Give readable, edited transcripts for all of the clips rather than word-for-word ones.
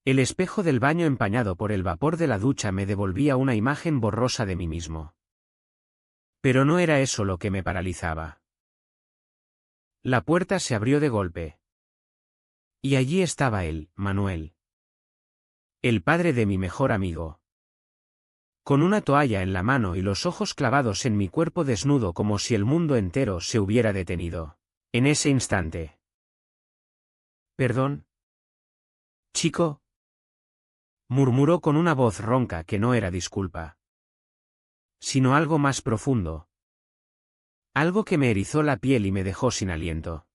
El espejo del baño empañado por el vapor de la ducha me devolvía una imagen borrosa de mí mismo. Pero no era eso lo que me paralizaba. La puerta se abrió de golpe. Y allí estaba él, Manuel. El padre de mi mejor amigo. Con una toalla en la mano y los ojos clavados en mi cuerpo desnudo como si el mundo entero se hubiera detenido. En ese instante. ¿Perdón? Chico, murmuró con una voz ronca que no era disculpa, sino algo más profundo. Algo que me erizó la piel y me dejó sin aliento.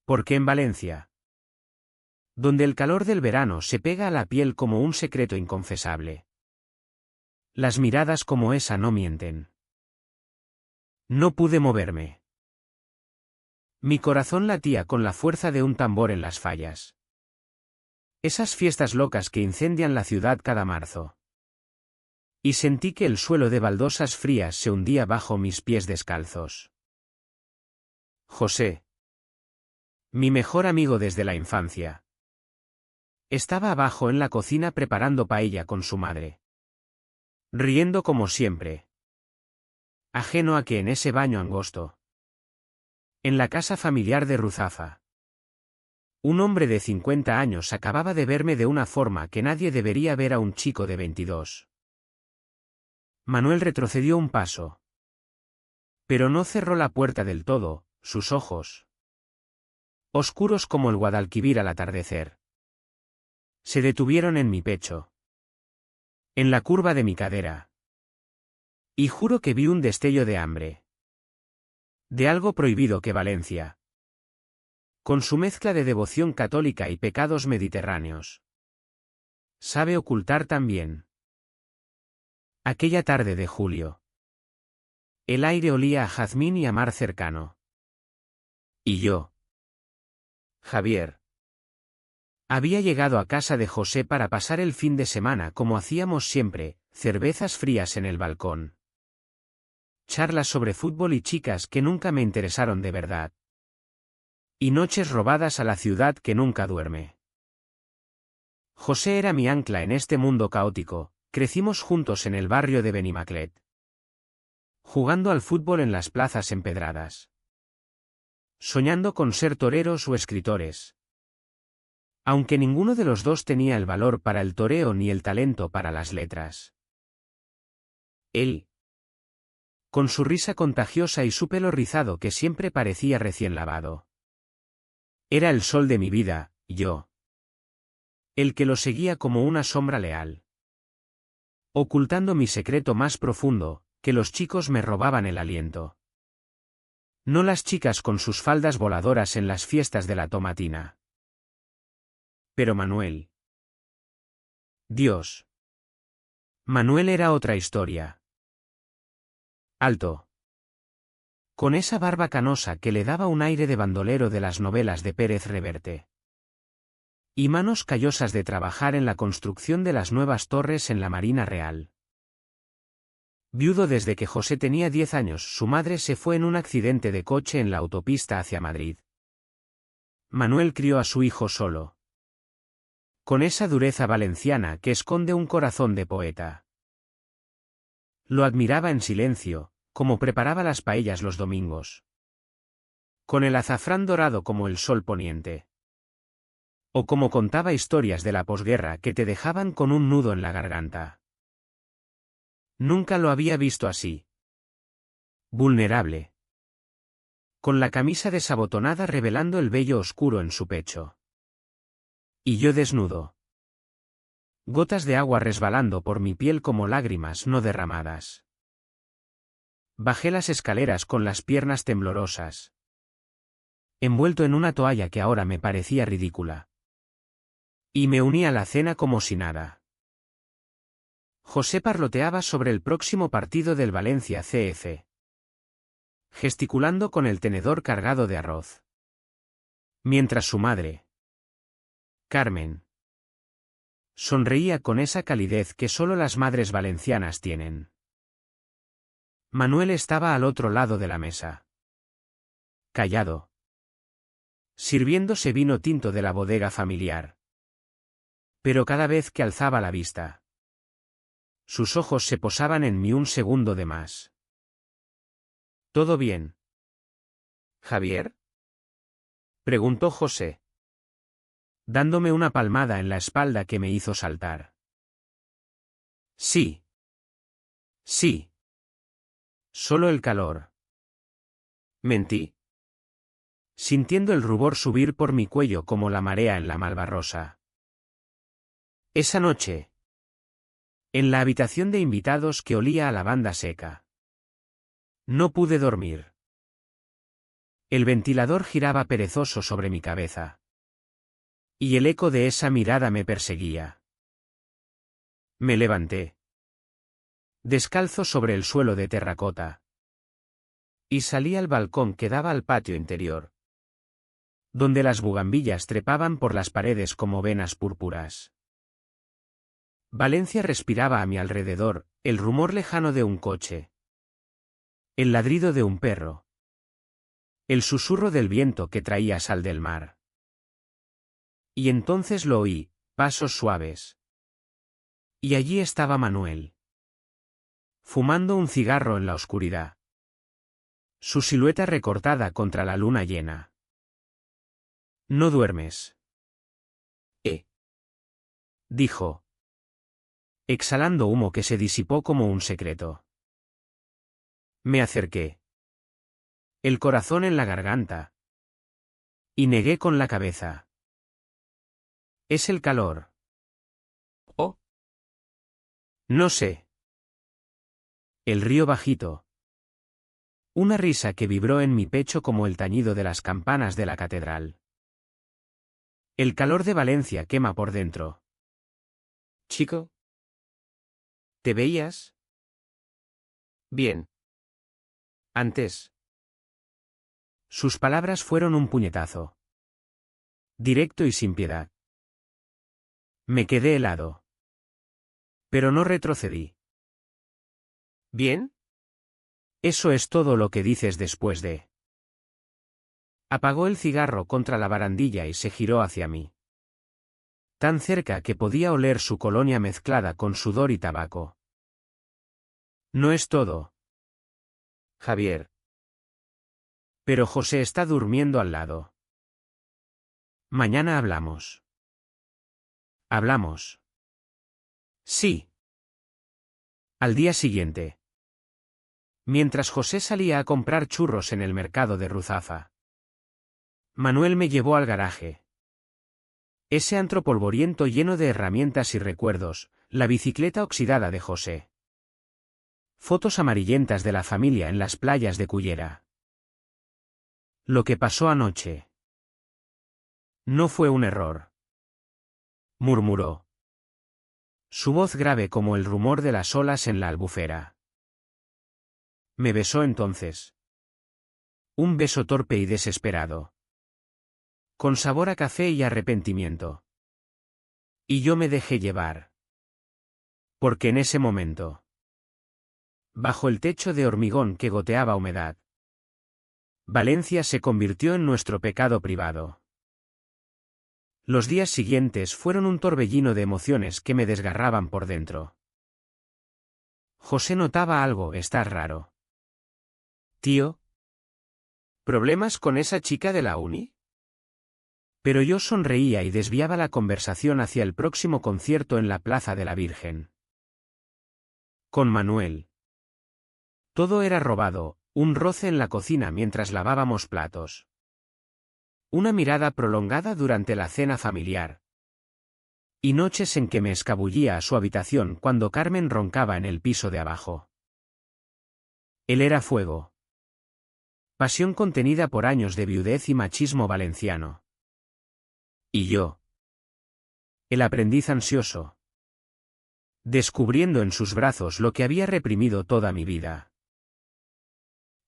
¿Por qué en Valencia? Donde el calor del verano se pega a la piel como un secreto inconfesable. Las miradas como esa no mienten. No pude moverme. Mi corazón latía con la fuerza de un tambor en las fallas. Esas fiestas locas que incendian la ciudad cada marzo. Y sentí que el suelo de baldosas frías se hundía bajo mis pies descalzos. José. Mi mejor amigo desde la infancia. Estaba abajo en la cocina preparando paella con su madre. Riendo como siempre. Ajeno a que en ese baño angosto. En la casa familiar de Ruzafa. Un hombre de 50 años acababa de verme de una forma que nadie debería ver a un chico de 22. Manuel retrocedió un paso. Pero no cerró la puerta del todo, sus ojos, oscuros como el Guadalquivir al atardecer, se detuvieron en mi pecho. En la curva de mi cadera. Y juro que vi un destello de hambre. De algo prohibido que Valencia. Con su mezcla de devoción católica y pecados mediterráneos. Sabe ocultar también. Aquella tarde de julio. El aire olía a jazmín y a mar cercano. Y yo. Javier. Había llegado a casa de José para pasar el fin de semana como hacíamos siempre, cervezas frías en el balcón. Charlas sobre fútbol y chicas que nunca me interesaron de verdad. Y noches robadas a la ciudad que nunca duerme. José era mi ancla en este mundo caótico, crecimos juntos en el barrio de Benimaclet. Jugando al fútbol en las plazas empedradas. Soñando con ser toreros o escritores. Aunque ninguno de los dos tenía el valor para el toreo ni el talento para las letras. Él. Con su risa contagiosa y su pelo rizado que siempre parecía recién lavado. Era el sol de mi vida, yo. El que lo seguía como una sombra leal. Ocultando mi secreto más profundo, que los chicos me robaban el aliento. No las chicas con sus faldas voladoras en las fiestas de la tomatina. Pero Manuel. Dios. Manuel era otra historia. Alto. Con esa barba canosa que le daba un aire de bandolero de las novelas de Pérez Reverte. Y manos callosas de trabajar en la construcción de las nuevas torres en la Marina Real. Viudo desde que José tenía 10 años, su madre se fue en un accidente de coche en la autopista hacia Madrid. Manuel crió a su hijo solo. Con esa dureza valenciana que esconde un corazón de poeta. Lo admiraba en silencio, como preparaba las paellas los domingos. Con el azafrán dorado como el sol poniente. O como contaba historias de la posguerra que te dejaban con un nudo en la garganta. Nunca lo había visto así. Vulnerable. Con la camisa desabotonada revelando el vello oscuro en su pecho. Y yo desnudo. Gotas de agua resbalando por mi piel como lágrimas no derramadas. Bajé las escaleras con las piernas temblorosas. Envuelto en una toalla que ahora me parecía ridícula. Y me uní a la cena como si nada. José parloteaba sobre el próximo partido del Valencia CF. Gesticulando con el tenedor cargado de arroz. Mientras su madre, Carmen, sonreía con esa calidez que solo las madres valencianas tienen. Manuel estaba al otro lado de la mesa. Callado. Sirviéndose vino tinto de la bodega familiar. Pero cada vez que alzaba la vista, sus ojos se posaban en mí un segundo de más. ¿Todo bien, Javier?, preguntó José, dándome una palmada en la espalda que me hizo saltar. Sí. Sí. Solo el calor. Mentí, sintiendo el rubor subir por mi cuello como la marea en la malvarrosa. Esa noche, en la habitación de invitados que olía a lavanda seca, no pude dormir. El ventilador giraba perezoso sobre mi cabeza, y el eco de esa mirada me perseguía. Me levanté, descalzo sobre el suelo de terracota, y salí al balcón que daba al patio interior, donde las bugambillas trepaban por las paredes como venas púrpuras. Valencia respiraba a mi alrededor, el rumor lejano de un coche, el ladrido de un perro, el susurro del viento que traía sal del mar. Y entonces lo oí, pasos suaves. Y allí estaba Manuel, fumando un cigarro en la oscuridad, su silueta recortada contra la luna llena. «¿No duermes?», dijo, exhalando humo que se disipó como un secreto. Me acerqué, el corazón en la garganta, y negué con la cabeza. Es el calor. ¿Oh? No sé. El río bajito. Una risa que vibró en mi pecho como el tañido de las campanas de la catedral. El calor de Valencia quema por dentro. Chico, ¿te veías bien antes? Sus palabras fueron un puñetazo, directo y sin piedad. Me quedé helado, pero no retrocedí. ¿Bien? Eso es todo lo que dices después de... Apagó el cigarro contra la barandilla y se giró hacia mí, tan cerca que podía oler su colonia mezclada con sudor y tabaco. No es todo, Javier. Pero José está durmiendo al lado. Mañana hablamos. ¿Hablamos? Sí. Al día siguiente, mientras José salía a comprar churros en el mercado de Ruzafa, Manuel me llevó al garaje. Ese antro polvoriento lleno de herramientas y recuerdos, la bicicleta oxidada de José. Fotos amarillentas de la familia en las playas de Cullera. Lo que pasó anoche no fue un error, murmuró, su voz grave como el rumor de las olas en la albufera. Me besó entonces. Un beso torpe y desesperado, con sabor a café y arrepentimiento. Y yo me dejé llevar. Porque en ese momento, bajo el techo de hormigón que goteaba humedad, Valencia se convirtió en nuestro pecado privado. Los días siguientes fueron un torbellino de emociones que me desgarraban por dentro. José notaba algo, está raro. Tío, ¿problemas con esa chica de la uni? Pero yo sonreía y desviaba la conversación hacia el próximo concierto en la Plaza de la Virgen. Con Manuel. Todo era robado, un roce en la cocina mientras lavábamos platos. Una mirada prolongada durante la cena familiar. Y noches en que me escabullía a su habitación cuando Carmen roncaba en el piso de abajo. Él era fuego. Pasión contenida por años de viudez y machismo valenciano. Y yo, el aprendiz ansioso, descubriendo en sus brazos lo que había reprimido toda mi vida.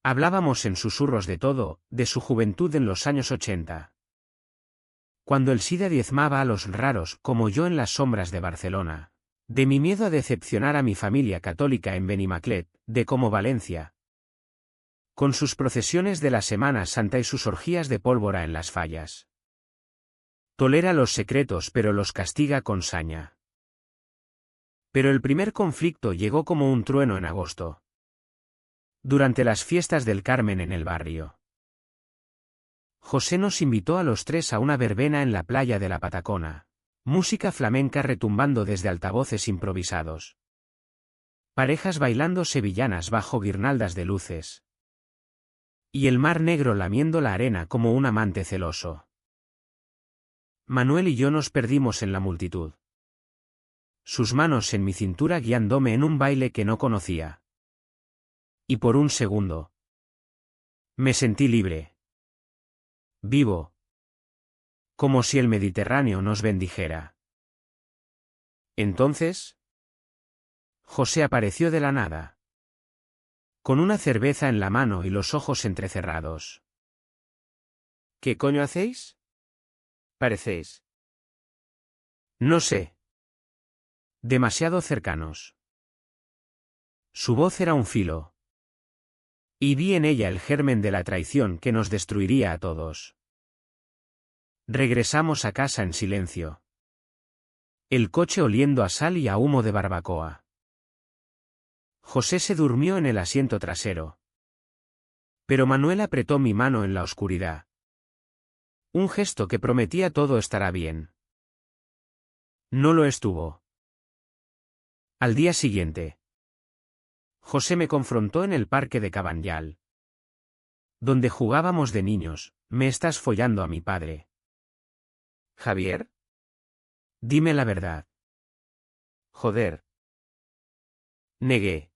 Hablábamos en susurros de todo, de su juventud en los años 80. Cuando el SIDA diezmaba a los raros como yo en las sombras de Barcelona. De mi miedo a decepcionar a mi familia católica en Benimaclet, de cómo Valencia, con sus procesiones de la Semana Santa y sus orgías de pólvora en las fallas, Tolera los secretos pero los castiga con saña. Pero el primer conflicto llegó como un trueno en agosto. Durante las fiestas del Carmen en el barrio. José nos invitó a los tres a una verbena en la playa de la Patacona. Música flamenca retumbando desde altavoces improvisados. Parejas bailando sevillanas bajo guirnaldas de luces. Y el mar negro lamiendo la arena como un amante celoso. Manuel y yo nos perdimos en la multitud. Sus manos en mi cintura guiándome en un baile que no conocía. Y por un segundo. Me sentí libre. Vivo. Como si el Mediterráneo nos bendijera. Entonces, José apareció de la nada. Con una cerveza en la mano y los ojos entrecerrados. ¿Qué coño hacéis? Parecéis. No sé. Demasiado cercanos. Su voz era un filo. Y vi en ella el germen de la traición que nos destruiría a todos. Regresamos a casa en silencio. El coche oliendo a sal y a humo de barbacoa. José se durmió en el asiento trasero. Pero Manuel apretó mi mano en la oscuridad. Un gesto que prometía todo estará bien. No lo estuvo. Al día siguiente, José me confrontó en el parque de Cabanyal. Donde jugábamos de niños. Me estás follando a mi padre. ¿Javier? Dime la verdad. Joder. Negué.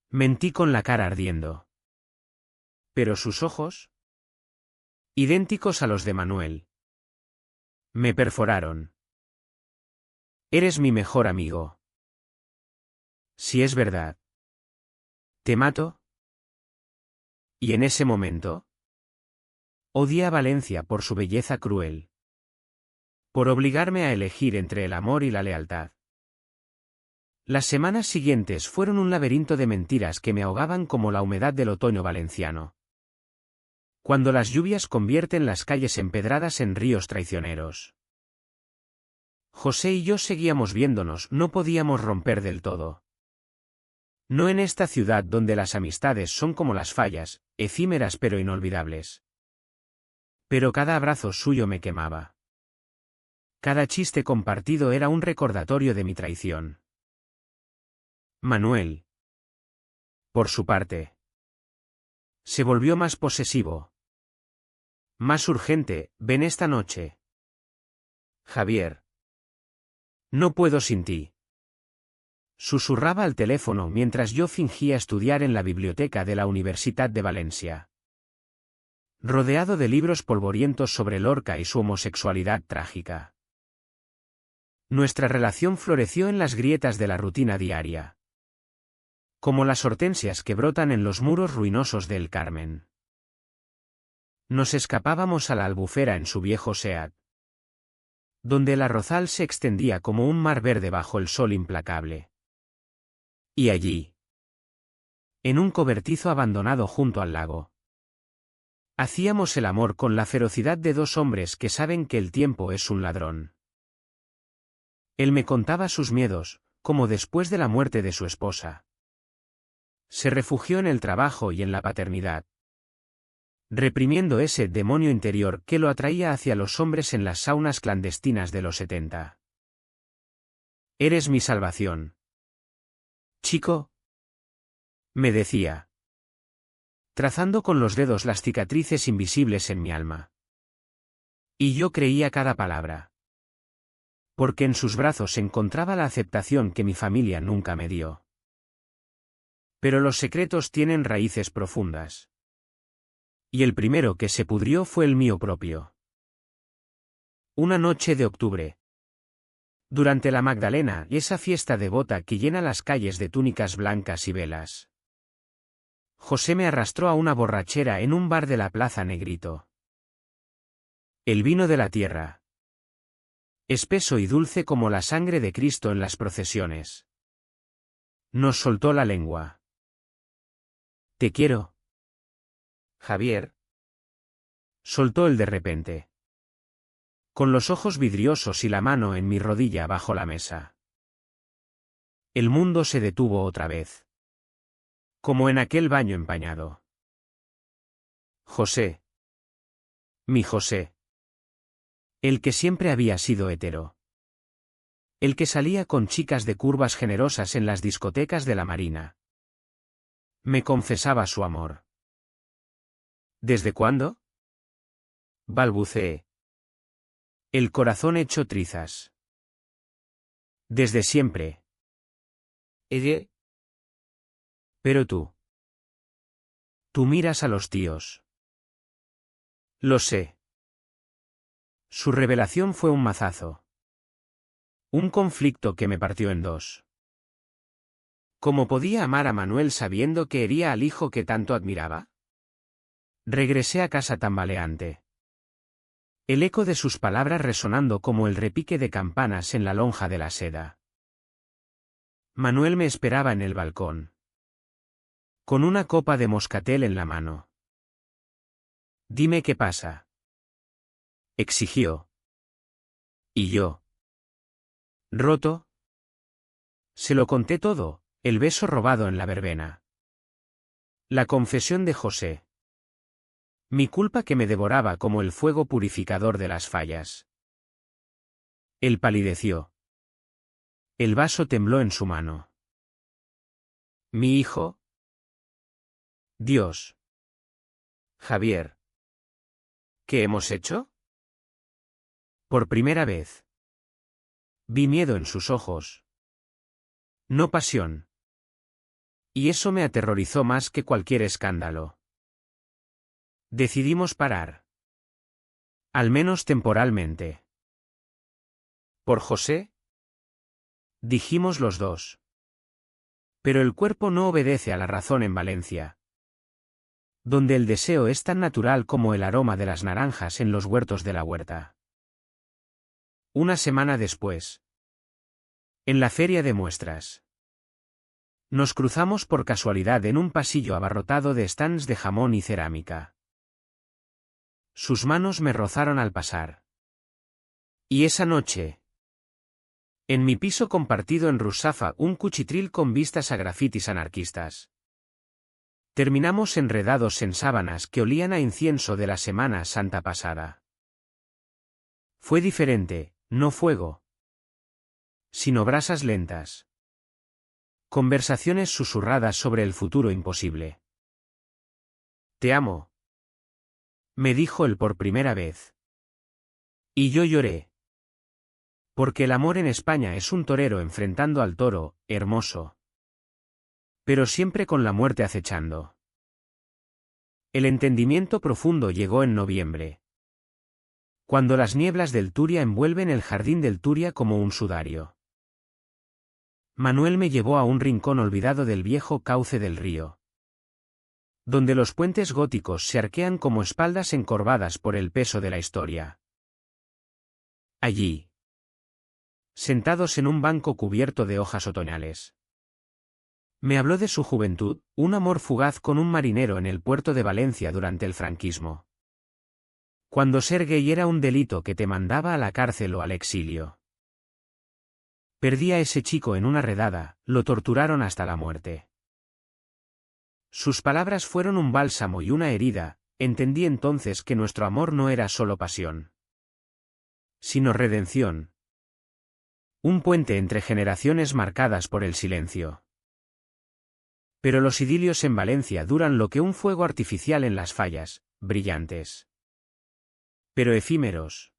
Mentí con la cara ardiendo. Pero sus ojos, idénticos a los de Manuel, me perforaron. Eres mi mejor amigo. Si es verdad. ¿Te mato? Y en ese momento, odié a Valencia por su belleza cruel. Por obligarme a elegir entre el amor y la lealtad. Las semanas siguientes fueron un laberinto de mentiras que me ahogaban como la humedad del otoño valenciano. Cuando las lluvias convierten las calles empedradas en ríos traicioneros. José y yo seguíamos viéndonos, no podíamos romper del todo. No en esta ciudad donde las amistades son como las fallas, efímeras pero inolvidables. Pero cada abrazo suyo me quemaba. Cada chiste compartido era un recordatorio de mi traición. Manuel, por su parte, se volvió más posesivo. Más urgente, ven esta noche. Javier. No puedo sin ti. Susurraba al teléfono mientras yo fingía estudiar en la biblioteca de la Universitat de Valencia. Rodeado de libros polvorientos sobre Lorca y su homosexualidad trágica. Nuestra relación floreció en las grietas de la rutina diaria. Como las hortensias que brotan en los muros ruinosos del Carmen. Nos escapábamos a la Albufera en su viejo Seat. Donde el arrozal se extendía como un mar verde bajo el sol implacable. Y allí, en un cobertizo abandonado junto al lago, hacíamos el amor con la ferocidad de dos hombres que saben que el tiempo es un ladrón. Él me contaba sus miedos, como después de la muerte de su esposa. Se refugió en el trabajo y en la paternidad. Reprimiendo ese demonio interior que lo atraía hacia los hombres en las saunas clandestinas de los 70. Eres mi salvación. Chico, me decía, trazando con los dedos las cicatrices invisibles en mi alma. Y yo creía cada palabra. Porque en sus brazos encontraba la aceptación que mi familia nunca me dio. Pero los secretos tienen raíces profundas. Y el primero que se pudrió fue el mío propio. Una noche de octubre. Durante la Magdalena, esa fiesta devota que llena las calles de túnicas blancas y velas. José me arrastró a una borrachera en un bar de la Plaza Negrito. El vino de la tierra. Espeso y dulce como la sangre de Cristo en las procesiones. Nos soltó la lengua. Te quiero. Javier. Soltó él de repente. con los ojos vidriosos y la mano en mi rodilla bajo la mesa. El mundo se detuvo otra vez. Como en aquel baño empañado. José. Mi José. El que siempre había sido hetero. El que salía con chicas de curvas generosas en las discotecas de la Marina. Me confesaba su amor. ¿Desde cuándo? Balbuceé. El corazón hecho trizas. Desde siempre. ¿Ella? Pero tú. Tú miras a los tíos. Lo sé. Su revelación fue un mazazo. Un conflicto que me partió en dos. ¿Cómo podía amar a Manuel sabiendo que hería al hijo que tanto admiraba? Regresé a casa tambaleante. El eco de sus palabras resonando como el repique de campanas en la lonja de la seda. Manuel me esperaba en el balcón. Con una copa de moscatel en la mano. Dime qué pasa. Exigió. ¿Y yo? ¿Roto? Se lo conté todo, el beso robado en la verbena. La confesión de José. Mi culpa que me devoraba como el fuego purificador de las fallas. Él palideció. El vaso tembló en su mano. ¿Mi hijo? Dios. Javier. ¿Qué hemos hecho? Por primera vez. Vi miedo en sus ojos. No pasión. Y eso me aterrorizó más que cualquier escándalo. Decidimos parar. Al menos temporalmente. ¿Por José? Dijimos los dos. Pero el cuerpo no obedece a la razón en Valencia. Donde el deseo es tan natural como el aroma de las naranjas en los huertos de la huerta. Una semana después. En la feria de muestras. Nos cruzamos por casualidad en un pasillo abarrotado de stands de jamón y cerámica. Sus manos me rozaron al pasar. Y esa noche. En mi piso compartido en Rusafa, un cuchitril con vistas a grafitis anarquistas. Terminamos enredados en sábanas que olían a incienso de la Semana Santa pasada. Fue diferente, no fuego, sino brasas lentas. Conversaciones susurradas sobre el futuro imposible. Te amo. Me dijo él por primera vez. Y yo lloré. Porque el amor en España es un torero enfrentando al toro, hermoso. Pero siempre con la muerte acechando. El entendimiento profundo llegó en noviembre. Cuando las nieblas del Turia envuelven el jardín del Turia como un sudario. Manuel me llevó a un rincón olvidado del viejo cauce del río. Donde los puentes góticos se arquean como espaldas encorvadas por el peso de la historia. Allí. Sentados en un banco cubierto de hojas otoñales. Me habló de su juventud, un amor fugaz con un marinero en el puerto de Valencia durante el franquismo. Cuando ser gay era un delito que te mandaba a la cárcel o al exilio. Perdí a ese chico en una redada, lo torturaron hasta la muerte. Sus palabras fueron un bálsamo y una herida, entendí entonces que nuestro amor no era solo pasión. Sino redención. Un puente entre generaciones marcadas por el silencio. Pero los idilios en Valencia duran lo que un fuego artificial en las fallas, brillantes. Pero efímeros.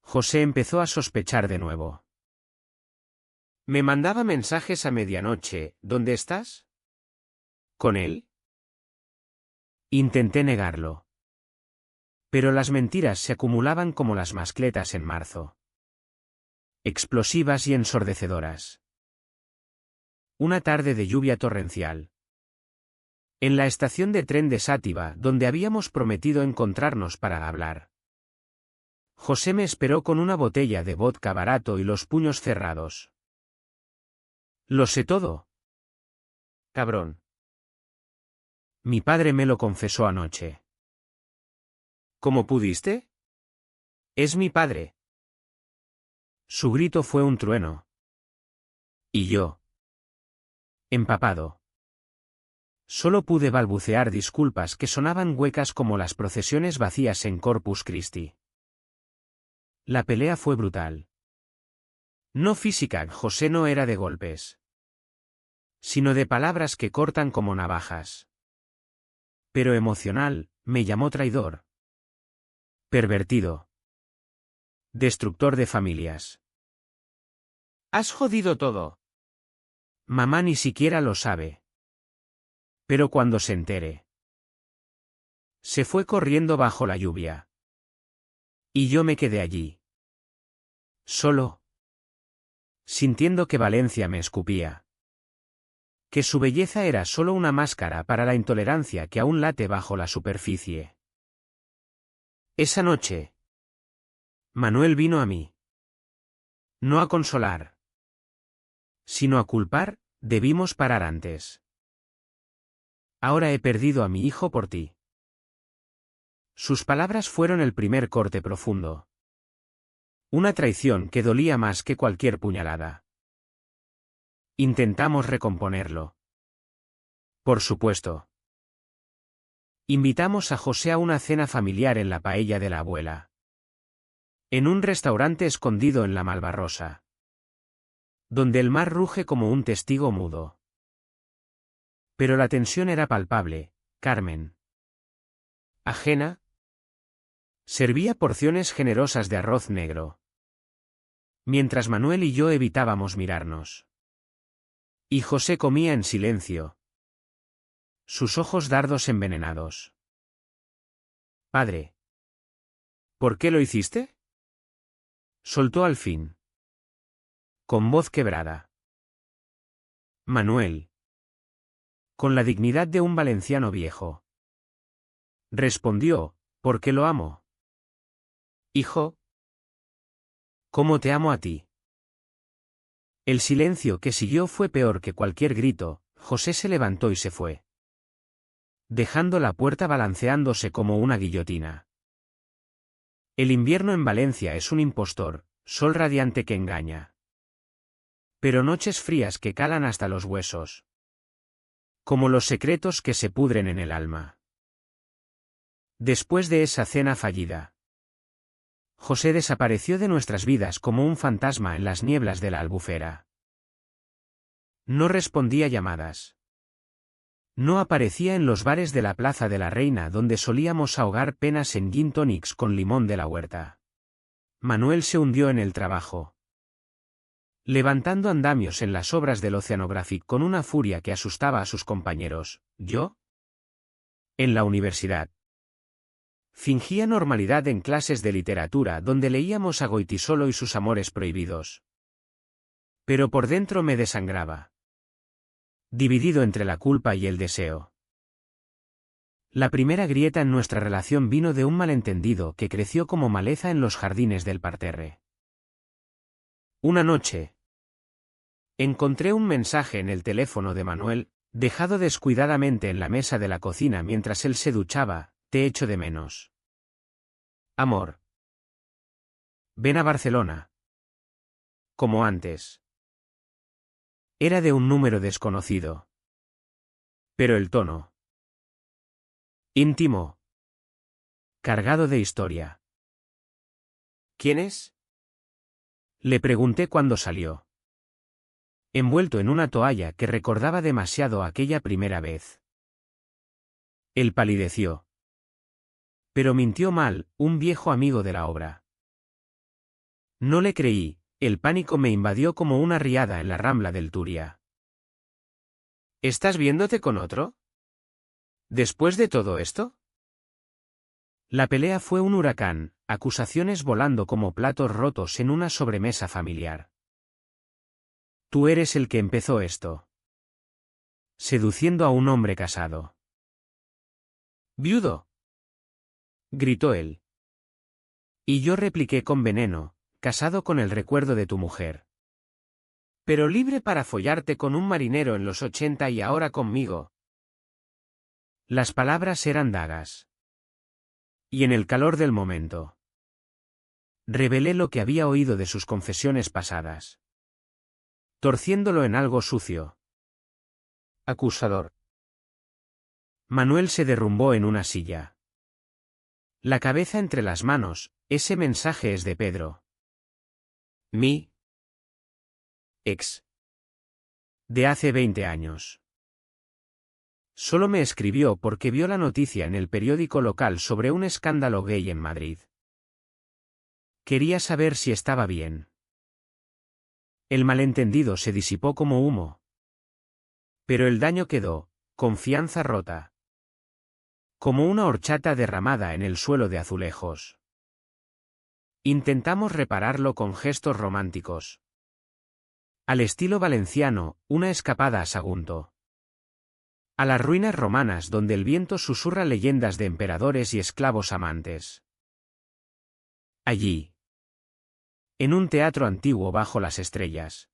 José empezó a sospechar de nuevo. Me mandaba mensajes a medianoche, ¿dónde estás? ¿Con él? Intenté negarlo. Pero las mentiras se acumulaban como las mascletas en marzo. Explosivas y ensordecedoras. Una tarde de lluvia torrencial. En la estación de tren de Sátiva, donde habíamos prometido encontrarnos para hablar. José me esperó con una botella de vodka barato y los puños cerrados. Lo sé todo. Cabrón. Mi padre me lo confesó anoche. ¿Cómo pudiste? Es mi padre. Su grito fue un trueno. Y yo, empapado, solo pude balbucear disculpas que sonaban huecas como las procesiones vacías en Corpus Christi. La pelea fue brutal. No física, José no era de golpes, sino de palabras que cortan como navajas. Pero emocional, me llamó traidor, pervertido, destructor de familias. Has jodido todo. Mamá ni siquiera lo sabe. Pero cuando se entere, se fue corriendo bajo la lluvia. Y yo me quedé allí, solo, sintiendo que Valencia me escupía. Que su belleza era solo una máscara para la intolerancia que aún late bajo la superficie. Esa noche, Manuel vino a mí. No a consolar, sino a culpar. Debimos parar antes. Ahora he perdido a mi hijo por ti. Sus palabras fueron el primer corte profundo. Una traición que dolía más que cualquier puñalada. Intentamos recomponerlo. Por supuesto. Invitamos a José a una cena familiar en la paella de la abuela. En un restaurante escondido en la Malvarrosa. Donde el mar ruge como un testigo mudo. Pero la tensión era palpable, Carmen. Ajena. Servía porciones generosas de arroz negro. Mientras Manuel y yo evitábamos mirarnos. Y José comía en silencio. Sus ojos dardos envenenados. Padre. ¿Por qué lo hiciste? Soltó al fin. Con voz quebrada. Manuel. Con la dignidad de un valenciano viejo. Respondió, porque lo amo. Hijo. ¿Cómo te amo a ti? El silencio que siguió fue peor que cualquier grito. José se levantó y se fue. Dejando la puerta balanceándose como una guillotina. El invierno en Valencia es un impostor, sol radiante que engaña. Pero noches frías que calan hasta los huesos. Como los secretos que se pudren en el alma. Después de esa cena fallida, José desapareció de nuestras vidas como un fantasma en las nieblas de la Albufera. No respondía llamadas. No aparecía en los bares de la Plaza de la Reina donde solíamos ahogar penas en gin tonics con limón de la huerta. Manuel se hundió en el trabajo. Levantando andamios en las obras del Oceanographic con una furia que asustaba a sus compañeros. ¿Yo? En la universidad. Fingía normalidad en clases de literatura donde leíamos a Goytisolo y sus amores prohibidos. Pero por dentro me desangraba. Dividido entre la culpa y el deseo. La primera grieta en nuestra relación vino de un malentendido que creció como maleza en los jardines del parterre. Una noche, encontré un mensaje en el teléfono de Manuel, dejado descuidadamente en la mesa de la cocina mientras él se duchaba. Te echo de menos. Amor. Ven a Barcelona. Como antes. Era de un número desconocido. Pero el tono. Íntimo. Cargado de historia. ¿Quién es? Le pregunté cuando salió. Envuelto en una toalla que recordaba demasiado aquella primera vez. Él palideció. Pero mintió mal, un viejo amigo de la obra. No le creí, el pánico me invadió como una riada en la rambla del Turia. ¿Estás viéndote con otro? ¿Después de todo esto? La pelea fue un huracán, acusaciones volando como platos rotos en una sobremesa familiar. Tú eres el que empezó esto. Seduciendo a un hombre casado. Viudo. Gritó él. Y yo repliqué con veneno, casado con el recuerdo de tu mujer. Pero libre para follarte con un marinero en los 80 y ahora conmigo. Las palabras eran dagas. Y en el calor del momento. Revelé lo que había oído de sus confesiones pasadas, torciéndolo en algo sucio, acusador. Manuel se derrumbó en una silla, la cabeza entre las manos. Ese mensaje es de Pedro. Mi ex. De hace 20 años. Solo me escribió porque vio la noticia en el periódico local sobre un escándalo gay en Madrid. Quería saber si estaba bien. El malentendido se disipó como humo. Pero el daño quedó, confianza rota. Como una horchata derramada en el suelo de azulejos. Intentamos repararlo con gestos románticos. Al estilo valenciano, una escapada a Sagunto. A las ruinas romanas donde el viento susurra leyendas de emperadores y esclavos amantes. Allí. En un teatro antiguo bajo las estrellas.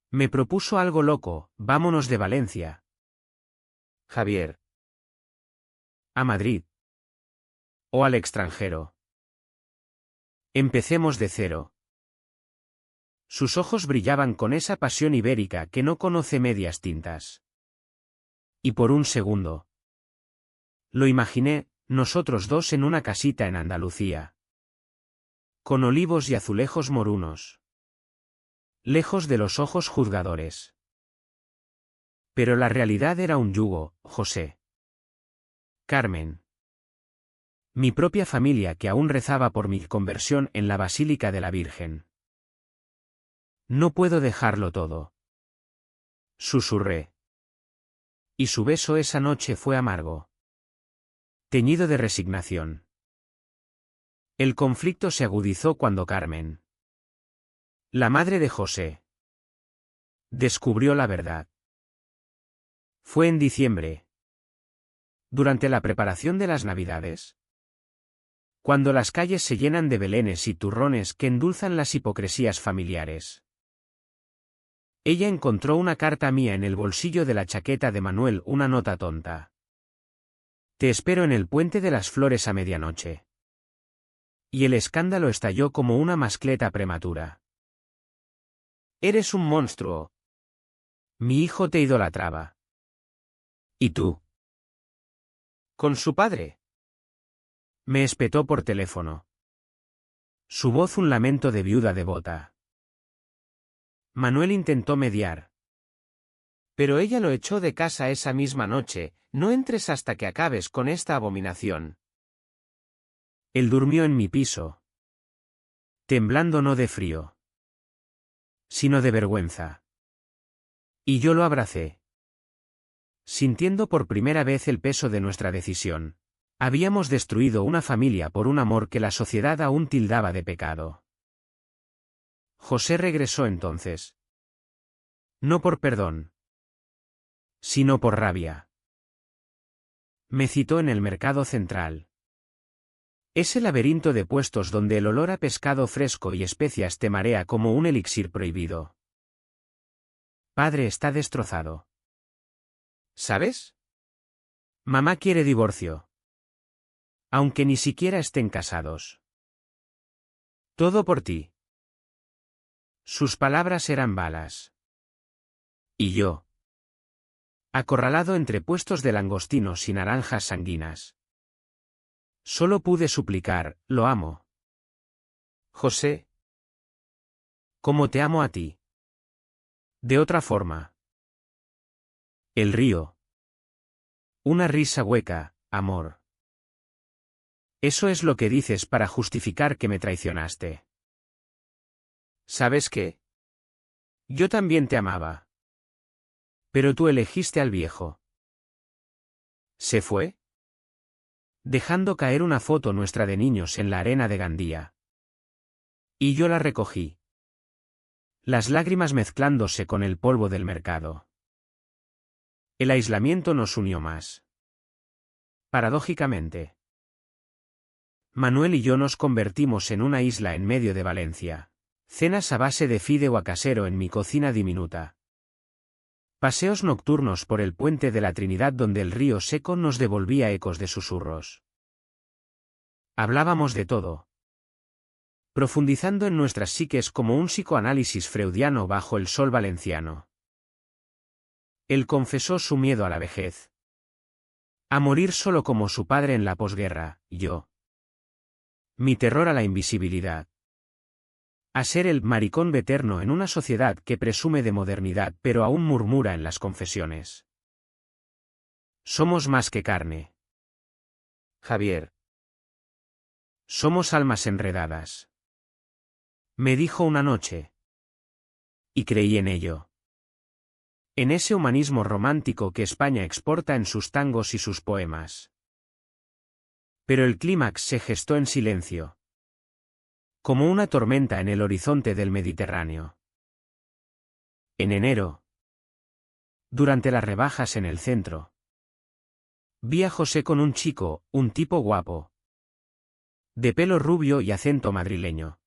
Me propuso algo loco: vámonos de Valencia, Javier. A Madrid. O al extranjero. Empecemos de cero. Sus ojos brillaban con esa pasión ibérica que no conoce medias tintas. Y por un segundo. Lo imaginé, nosotros dos en una casita en Andalucía. Con olivos y azulejos morunos. Lejos de los ojos juzgadores. Pero la realidad era un yugo, José. Carmen. Mi propia familia que aún rezaba por mi conversión en la Basílica de la Virgen. No puedo dejarlo todo. Susurré. Y su beso esa noche fue amargo. Teñido de resignación. El conflicto se agudizó cuando Carmen, la madre de José, descubrió la verdad. Fue en diciembre. Durante la preparación de las Navidades. Cuando las calles se llenan de belenes y turrones que endulzan las hipocresías familiares. Ella encontró una carta mía en el bolsillo de la chaqueta de Manuel, una nota tonta. Te espero en el Puente de las Flores a medianoche. Y el escándalo estalló como una mascleta prematura. Eres un monstruo. Mi hijo te idolatraba. ¿Y tú? Con su padre. Me espetó por teléfono. Su voz un lamento de viuda devota. Manuel intentó mediar. Pero ella lo echó de casa esa misma noche: no entres hasta que acabes con esta abominación. Él durmió en mi piso. Temblando no de frío, sino de vergüenza. Y yo lo abracé. Sintiendo por primera vez el peso de nuestra decisión. Habíamos destruido una familia por un amor que la sociedad aún tildaba de pecado. José regresó entonces. No por perdón, sino por rabia. Me citó en el mercado central. Ese laberinto de puestos donde el olor a pescado fresco y especias te marea como un elixir prohibido. Padre está destrozado. ¿Sabes? Mamá quiere divorcio. Aunque ni siquiera estén casados. Todo por ti. Sus palabras eran balas. Y yo, acorralado entre puestos de langostinos y naranjas sanguinas, solo pude suplicar: lo amo. José. Como te amo a ti. De otra forma. El río. Una risa hueca: amor. Eso es lo que dices para justificar que me traicionaste. ¿Sabes qué? Yo también te amaba. Pero tú elegiste al viejo. ¿Se fue? Dejando caer una foto nuestra de niños en la arena de Gandía. Y yo la recogí. Las lágrimas mezclándose con el polvo del mercado. El aislamiento nos unió más. Paradójicamente. Manuel y yo nos convertimos en una isla en medio de Valencia. Cenas a base de fideo casero en mi cocina diminuta. Paseos nocturnos por el puente de la Trinidad donde el río seco nos devolvía ecos de susurros. Hablábamos de todo. profundizando en nuestras psiques como un psicoanálisis freudiano bajo el sol valenciano. Él confesó su miedo a la vejez. A morir solo como su padre en la posguerra, yo. Mi terror a la invisibilidad. A ser el maricón veterno en una sociedad que presume de modernidad pero aún murmura en las confesiones. Somos más que carne. Javier. Somos almas enredadas. Me dijo una noche. Y creí en ello. En ese humanismo romántico que España exporta en sus tangos y sus poemas. Pero el clímax se gestó en silencio. Como una tormenta en el horizonte del Mediterráneo. En enero. Durante las rebajas en el centro. Vi a José con un chico, un tipo guapo. De pelo rubio y acento madrileño.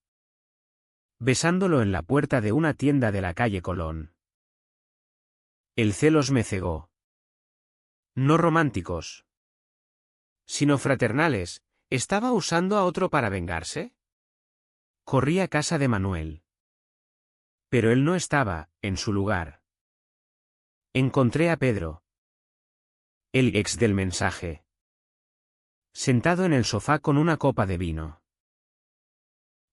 Besándolo en la puerta de una tienda de la calle Colón. El celos me cegó. No románticos, sino fraternales. ¿Estaba usando a otro para vengarse? Corrí a casa de Manuel. Pero él no estaba, en su lugar. Encontré a Pedro. El ex del mensaje. Sentado en el sofá con una copa de vino.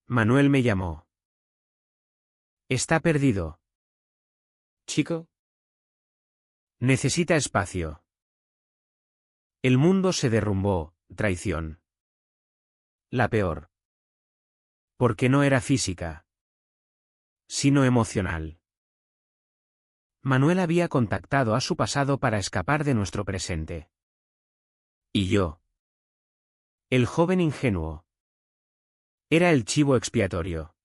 Manuel me llamó. Está perdido. Chico. Necesita espacio. El mundo se derrumbó, traición. La peor. Porque no era física, sino emocional. Manuel había contactado a su pasado para escapar de nuestro presente. Y yo. El joven ingenuo. Era el chivo expiatorio.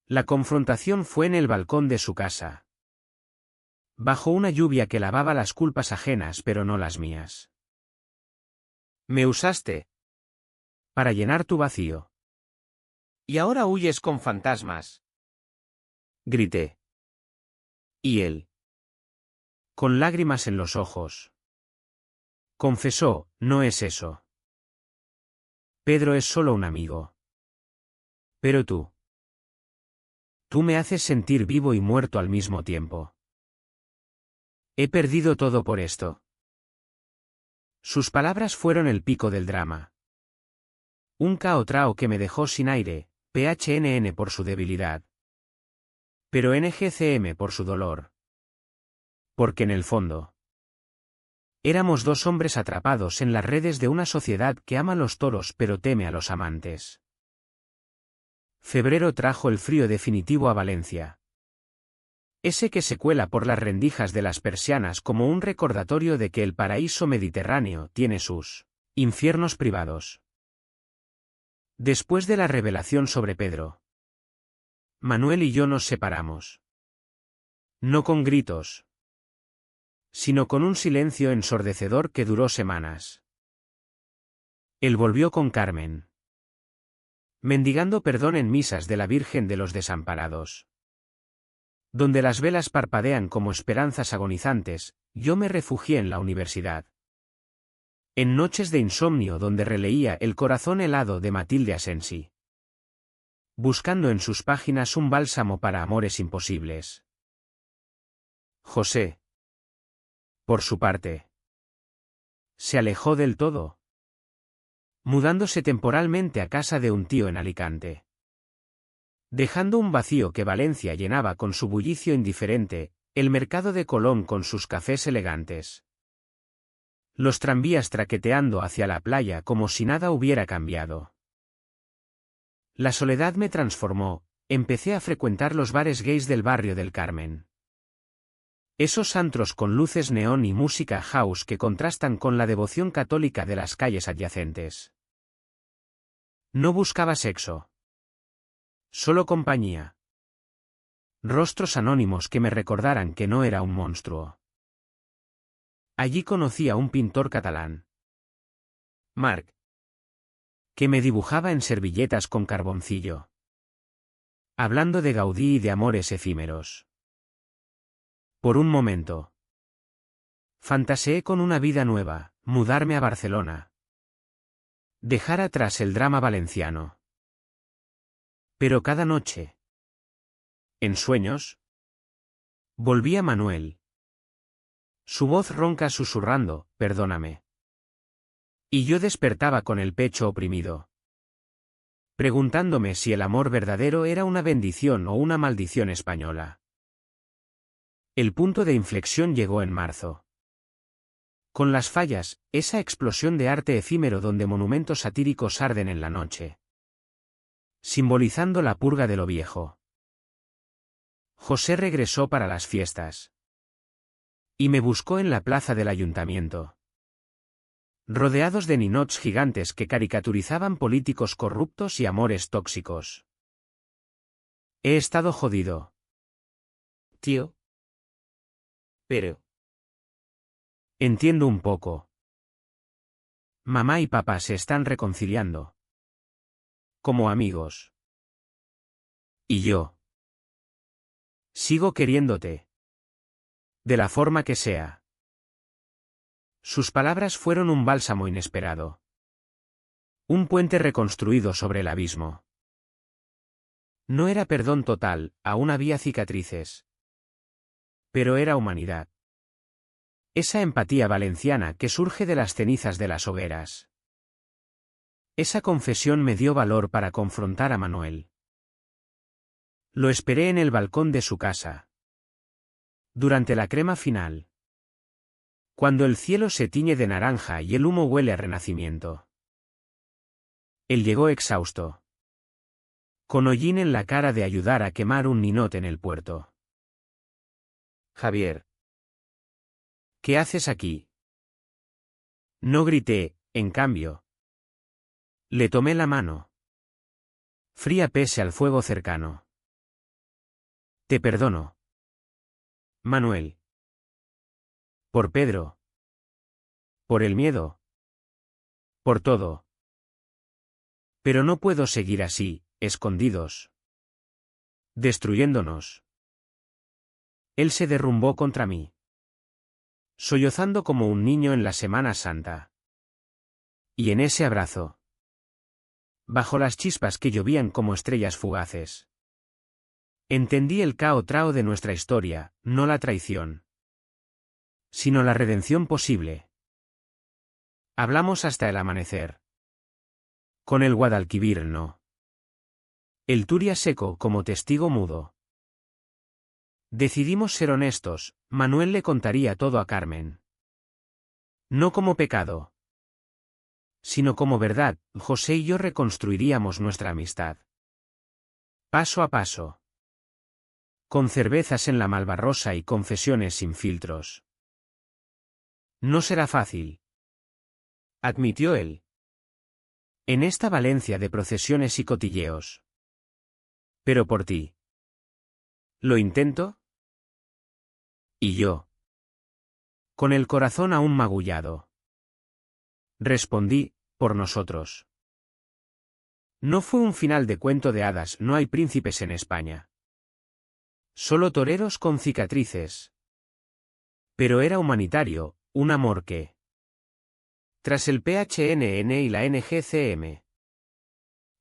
La confrontación fue en el balcón de su casa. Bajo una lluvia que lavaba las culpas ajenas pero no las mías. Me usaste. Para llenar tu vacío. Y ahora huyes con fantasmas. Grité. Y él. Con lágrimas en los ojos. Confesó, no es eso. Pedro es solo un amigo. Pero tú. Tú me haces sentir vivo y muerto al mismo tiempo. He perdido todo por esto. Sus palabras fueron el pico del drama. Un caotrao que me dejó sin aire, PHNN por su debilidad. Pero NGCM por su dolor. Porque en el fondo. Éramos dos hombres atrapados en las redes de una sociedad que ama los toros pero teme a los amantes. Febrero trajo el frío definitivo a Valencia. Ese que se cuela por las rendijas de las persianas como un recordatorio de que el paraíso mediterráneo tiene sus infiernos privados. Después de la revelación sobre Pedro, Manuel y yo nos separamos. No con gritos, sino con un silencio ensordecedor que duró semanas. Él volvió con Carmen, mendigando perdón en misas de la Virgen de los Desamparados. Donde las velas parpadean como esperanzas agonizantes, yo me refugié en la universidad. En noches de insomnio donde releía El corazón helado de Matilde Asensi. Buscando en sus páginas un bálsamo para amores imposibles. José. Por su parte. Se alejó del todo. Mudándose temporalmente a casa de un tío en Alicante. Dejando un vacío que Valencia llenaba con su bullicio indiferente, el mercado de Colón con sus cafés elegantes. Los tranvías traqueteando hacia la playa como si nada hubiera cambiado. La soledad me transformó, empecé a frecuentar los bares gays del barrio del Carmen. Esos antros con luces neón y música house que contrastan con la devoción católica de las calles adyacentes. No buscaba sexo. Solo compañía. Rostros anónimos que me recordaran que no era un monstruo. Allí conocí a un pintor catalán. Marc. Que me dibujaba en servilletas con carboncillo. Hablando de Gaudí y de amores efímeros. Por un momento. Fantaseé con una vida nueva, mudarme a Barcelona. Dejar atrás el drama valenciano. Pero cada noche, en sueños, volvía Manuel. Su voz ronca susurrando, perdóname. Y yo despertaba con el pecho oprimido, preguntándome si el amor verdadero era una bendición o una maldición española. El punto de inflexión llegó en marzo. Con las fallas, esa explosión de arte efímero donde monumentos satíricos arden en la noche, simbolizando la purga de lo viejo. José regresó para las fiestas. Y me buscó en la plaza del ayuntamiento, rodeados de ninots gigantes que caricaturizaban políticos corruptos y amores tóxicos. He estado jodido, tío. Pero entiendo un poco. Mamá y papá se están reconciliando. Como amigos. Y yo sigo queriéndote. De la forma que sea. Sus palabras fueron un bálsamo inesperado. Un puente reconstruido sobre el abismo. No era perdón total, aún había cicatrices. Pero era humanidad. Esa empatía valenciana que surge de las cenizas de las hogueras. Esa confesión me dio valor para confrontar a Manuel. Lo esperé en el balcón de su casa. Durante la crema final. Cuando el cielo se tiñe de naranja y el humo huele a renacimiento. Él llegó exhausto, con hollín en la cara de ayudar a quemar un ninot en el puerto. Javier. ¿Qué haces aquí? No grité, en cambio. Le tomé la mano. Fría pese al fuego cercano. Te perdono. Manuel. Por Pedro. Por el miedo. Por todo. Pero no puedo seguir así, escondidos. Destruyéndonos. Él se derrumbó contra mí. Sollozando como un niño en la Semana Santa. Y en ese abrazo, bajo las chispas que llovían como estrellas fugaces, entendí el cao-trao de nuestra historia, no la traición, sino la redención posible. Hablamos hasta el amanecer. Con el Guadalquivir no. El Turia seco como testigo mudo. Decidimos ser honestos, Manuel le contaría todo a Carmen. No como pecado, sino como verdad, José y yo reconstruiríamos nuestra amistad. Paso a paso. Con cervezas en la Malvarrosa y confesiones sin filtros. No será fácil, admitió él. En esta Valencia de procesiones y cotilleos. Pero por ti. ¿Lo intento? Y yo. Con el corazón aún magullado. Respondí, por nosotros. No fue un final de cuento de hadas, no hay príncipes en España. Solo toreros con cicatrices. Pero era humanitario, un amor que. Tras el PHNN y la NGCM.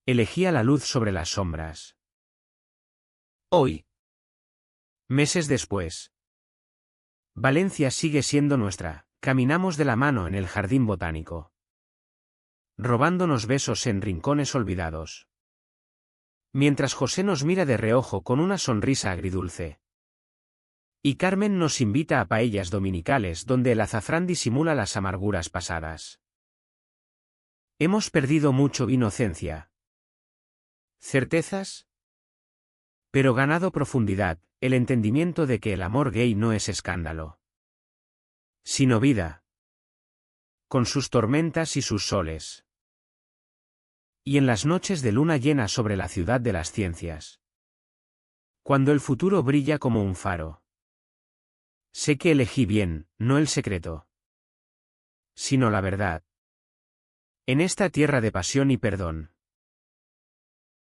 Elegía la luz sobre las sombras. Hoy. Meses después. Valencia sigue siendo nuestra, caminamos de la mano en el jardín botánico. Robándonos besos en rincones olvidados. Mientras José nos mira de reojo con una sonrisa agridulce. Y Carmen nos invita a paellas dominicales donde el azafrán disimula las amarguras pasadas. Hemos perdido mucho inocencia. Certezas. Pero ganado profundidad, el entendimiento de que el amor gay no es escándalo. Sino vida. Con sus tormentas y sus soles. Y en las noches de luna llena sobre la ciudad de las ciencias. Cuando el futuro brilla como un faro. Sé que elegí bien, no el secreto. Sino la verdad. En esta tierra de pasión y perdón.